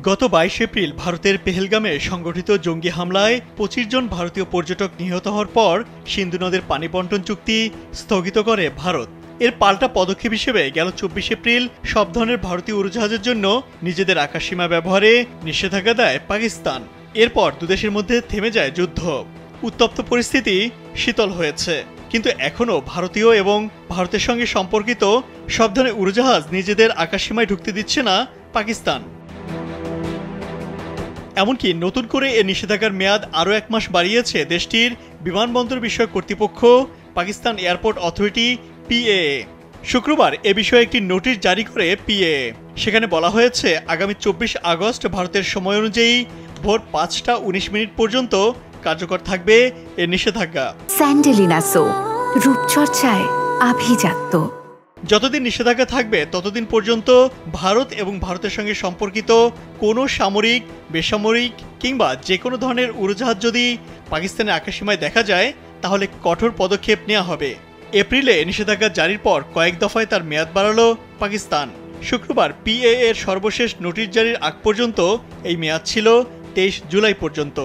গত 22 এপ্রিল ভারতের পেহেলগামে সংগঠিত জঙ্গি হামলায় 25 জন ভারতীয় পর্যটক নিহত হওয়ার পর সিন্ধু নদের পানি বণ্টন চুক্তি স্থগিত করে ভারত। এর পাল্টা পদক্ষেপ হিসেবে গেল 24 এপ্রিল সব ধরনের ভারতীয় উড়োজাহাজের জন্য নিজেদের আকাশসীমা ব্যবহারে নিষেধাজ্ঞা দেয় পাকিস্তান। এরপর দুদেশের মধ্যে থেমে যায় যুদ্ধ। উত্তপ্ত পরিস্থিতি শীতল হয়েছে, কিন্তু এখনও ভারতীয় এবং ভারতের সঙ্গে সম্পর্কিত সব ধরনের উড়োজাহাজ নিজেদের আকাশসীমায় ঢুকতে দিচ্ছে না পাকিস্তান। এমনকি নতুন করে এ নিষেধাজ্ঞার মেয়াদ আরও 1 মাস বাড়িয়েছে দেশটির বিমানবন্দর বিষয়ক কর্তৃপক্ষ পাকিস্তান এয়ারপোর্ট অথরিটি PAA। শুক্রবার এ বিষয়ে একটি নোটিশ জারি করে PAA। সেখানে বলা হয়েছে আগামী 24 আগস্ট ভারতের সময় অনুযায়ী ভোর 5:19 পর্যন্ত কার্যকর থাকবে এ নিষেধাজ্ঞা। স্যান্ডেলিনা সো, রূপচর্চায় আভিজাত্য। যতদিন নিষেধাজ্ঞা থাকবে ততদিন পর্যন্ত ভারত এবং ভারতের সঙ্গে সম্পর্কিত কোনো সামরিক, বেসামরিক কিংবা যে কোনো ধরনের উড়োজাহাজ যদি পাকিস্তানের আকাশসীমায় দেখা যায় তাহলে কঠোর পদক্ষেপ নেওয়া হবে। এপ্রিলে নিষেধাজ্ঞা জারির পর কয়েক দফায় তার মেয়াদ বাড়ালো পাকিস্তান। শুক্রবার PAA এর সর্বশেষ নোটিশ জারির আগ পর্যন্ত এই মেয়াদ ছিল 23 জুলাই পর্যন্ত।